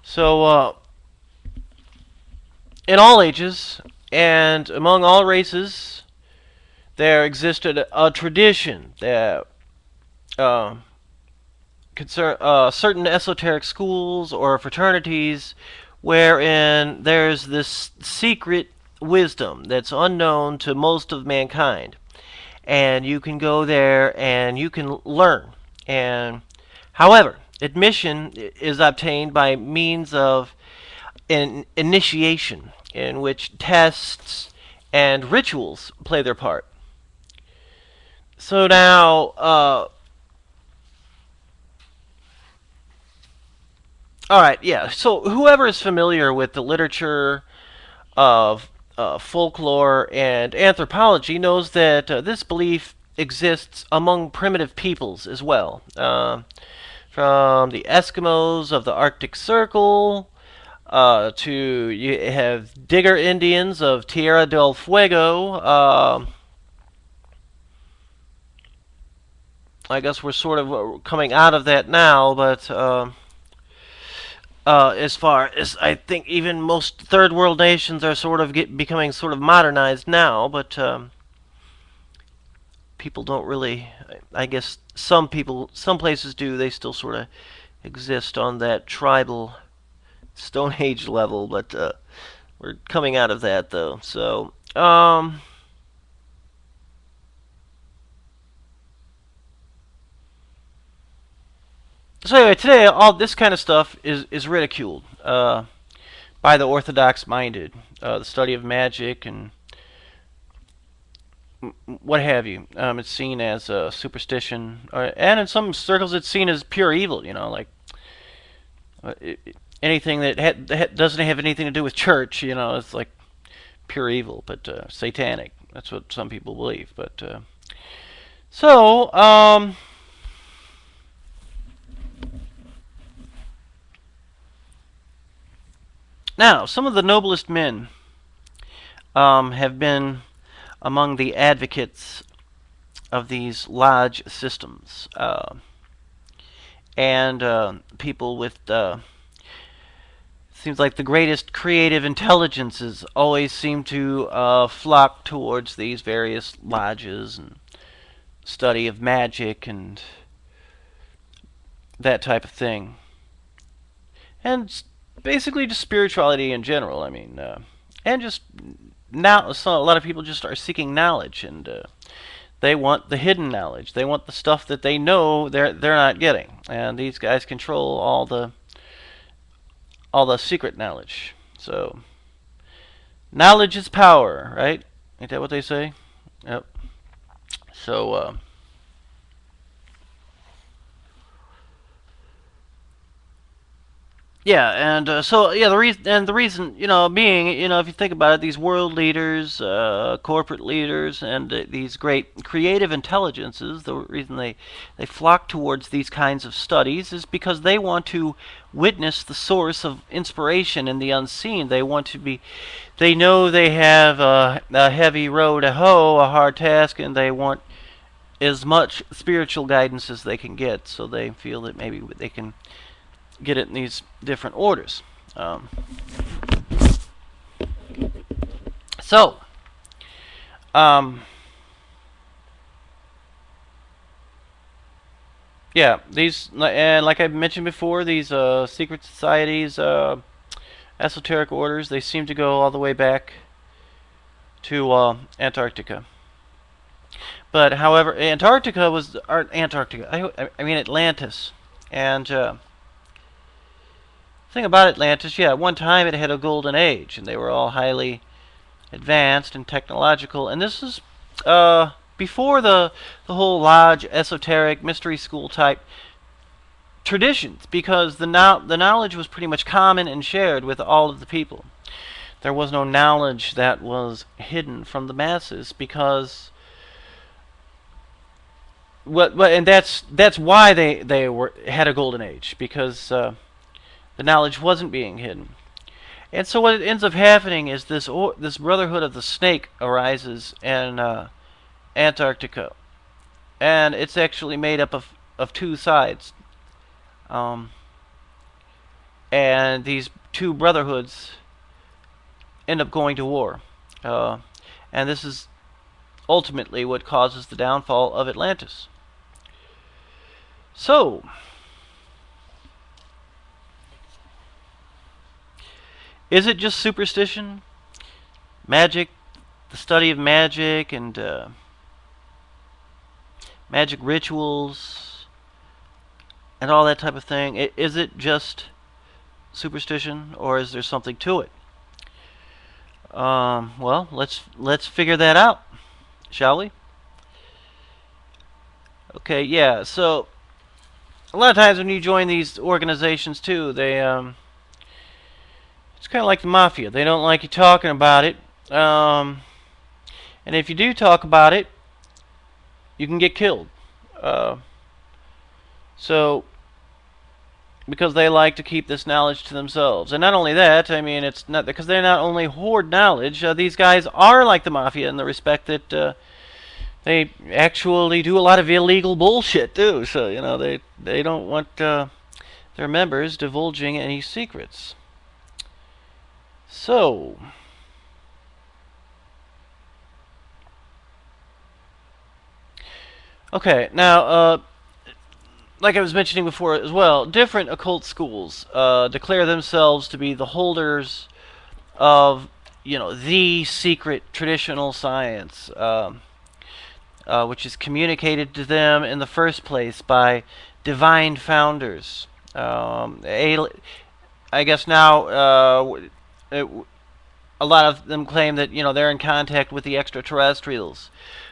So, in all ages and among all races, there existed a tradition that uh, concern certain esoteric schools or fraternities wherein there's this secret wisdom that's unknown to most of mankind. And you can go there and you can learn. And however, admission is obtained by means of an initiation in which tests and rituals play their part. So now, all right, yeah. So whoever is familiar with the literature of folklore and anthropology knows that this belief exists among primitive peoples as well. From the Eskimos of the Arctic Circle to you have Digger Indians of Tierra del Fuego. I guess we're sort of coming out of that now, but as far as I think, even most third world nations are sort of becoming sort of modernized now, but people don't really. I guess some people, some places do. They still sort of exist on that tribal Stone Age level, but we're coming out of that though. So anyway, today all this kind of stuff is ridiculed by the orthodox-minded, the study of magic and what have you. It's seen as a superstition, and in some circles, it's seen as pure evil. You know, like anything that doesn't have anything to do with church. You know, it's like pure evil, but satanic. That's what some people believe. But so. Now, some of the noblest men have been among the advocates of these lodge systems, and people with seems like the greatest creative intelligences always seem to flock towards these various lodges and study of magic and that type of thing, and basically just spirituality in general. I mean, and just now, so a lot of people just are seeking knowledge, and they want the hidden knowledge. They want the stuff that they know they're not getting, and these guys control all the secret knowledge. So knowledge is power, right? Ain't that what they say? Yep. So yeah, and so yeah, the reason, being, if you think about it, these world leaders, corporate leaders, and these great creative intelligences, the reason they flock towards these kinds of studies is because they want to witness the source of inspiration in the unseen. They know they have a heavy road to hoe, a hard task, and they want as much spiritual guidance as they can get. So they feel that maybe they can get it in these different orders. So, um, yeah, these, and like I mentioned before, these secret societies, esoteric orders, they seem to go all the way back to Antarctica. But however, Antarctica was Antarctica. I mean Atlantis, and thing about Atlantis, yeah, at one time it had a golden age, and they were all highly advanced and technological. And this is before the whole lodge, esoteric, mystery school type traditions, because the knowledge was pretty much common and shared with all of the people. There was no knowledge that was hidden from the masses because and that's why they had a golden age, because the knowledge wasn't being hidden. And so what ends up happening is this Brotherhood of the Snake arises in Antarctica, and it's actually made up of two sides. Um, and these two brotherhoods end up going to war. And this is ultimately what causes the downfall of Atlantis. So, is it just superstition? Magic, the study of magic and magic rituals and all that type of thing? Is it just superstition, or is there something to it? Well, let's figure that out, shall we? Okay, yeah. So a lot of times when you join these organizations too, they it's kind of like the mafia. They don't like you talking about it, and if you do talk about it, you can get killed. So because they like to keep this knowledge to themselves. And not only that, I mean, it's not because they not only hoard knowledge, these guys are like the mafia in the respect that they actually do a lot of illegal bullshit too. So, you know, they don't want their members divulging any secrets. So, okay, now, like I was mentioning before as well, different occult schools declare themselves to be the holders of, you know, the secret traditional science, which is communicated to them in the first place by divine founders. I guess now a lot of them claim that, you know, they're in contact with the extraterrestrials,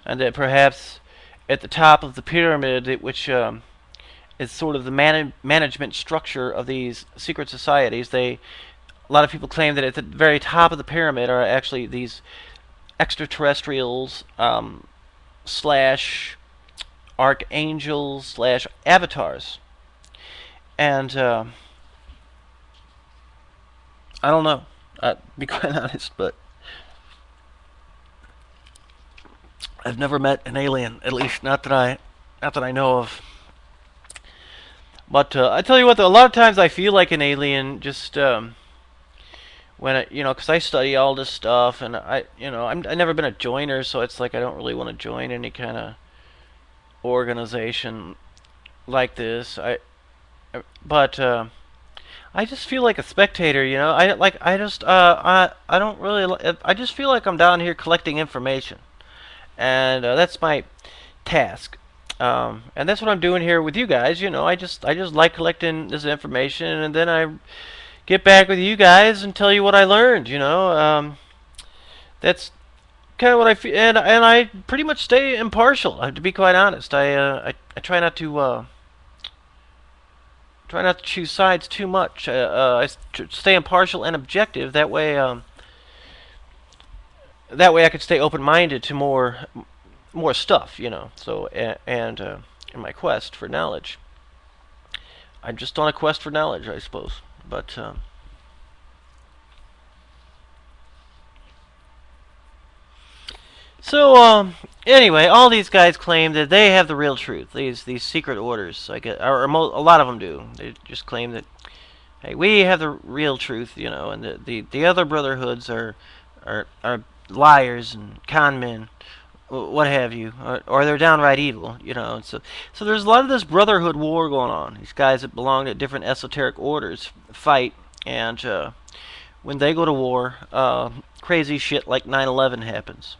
and that perhaps at the top of the pyramid, which is sort of the management structure of these secret societies, a lot of people claim that at the very top of the pyramid are actually these extraterrestrials slash archangels slash avatars. And I don't know, to be quite honest, but I've never met an alien, at least not that I know of. But I tell you what, though, a lot of times I feel like an alien just when because I study all this stuff, and I've never been a joiner, so it's like I don't really want to join any kind of organization like this. But I just feel like a spectator, you know. I don't really. I just feel like I'm down here collecting information, and that's my task. And that's what I'm doing here with you guys. You know, I just like collecting this information, and then I get back with you guys and tell you what I learned. You know, that's kind of what I feel, and I pretty much stay impartial. To be quite honest, I try not to. Try not to choose sides too much. I stay impartial and objective. That way I could stay open-minded to more stuff, you know. So and in my quest for knowledge, I'm just on a quest for knowledge, I suppose. But so anyway, all these guys claim that they have the real truth. These secret orders, I guess, or a lot of them do. They just claim that, hey, we have the real truth, you know, and the other brotherhoods are liars and con men, what have you, or they're downright evil, you know. And so there's a lot of this brotherhood war going on. These guys that belong to different esoteric orders fight, and when they go to war, crazy shit like 9/11 happens.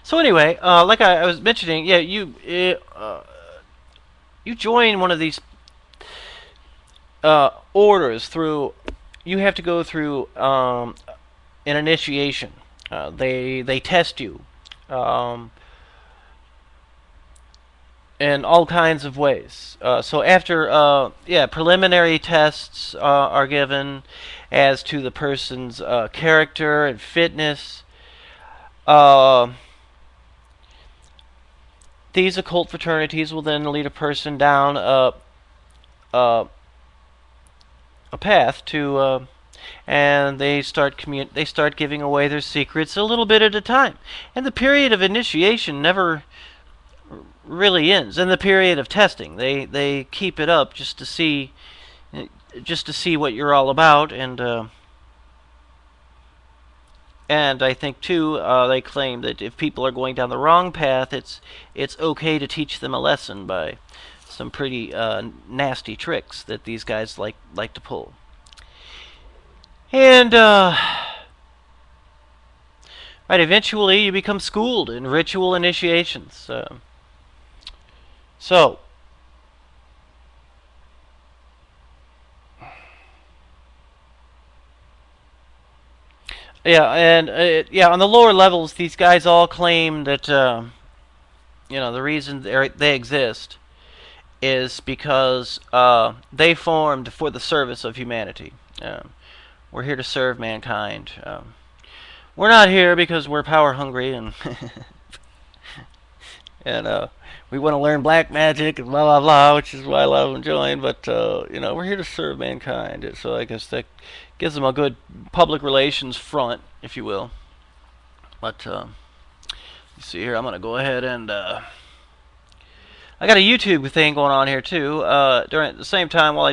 So anyway, like I was mentioning, yeah, you join one of these orders through. You have to go through an initiation. They test you in all kinds of ways. So after preliminary tests are given as to the person's character and fitness. These occult fraternities will then lead a person down a path to, and they start giving away their secrets a little bit at a time. And the period of initiation never really ends. In the period of testing, they keep it up just to see what you're all about, and I think too they claim that if people are going down the wrong path, it's okay to teach them a lesson by some pretty nasty tricks that these guys like to pull. And right, eventually you become schooled in ritual initiations. So, yeah, and yeah, on the lower levels, these guys all claim that the reason they exist is because they formed for the service of humanity. We're here to serve mankind. We're not here because we're power hungry and and we want to learn black magic and blah blah blah, which is why a lot of them join. But we're here to serve mankind. So I guess that gives them a good public relations front, if you will. But you see here, I'm gonna go ahead and I got a YouTube thing going on here too. During at the same time while I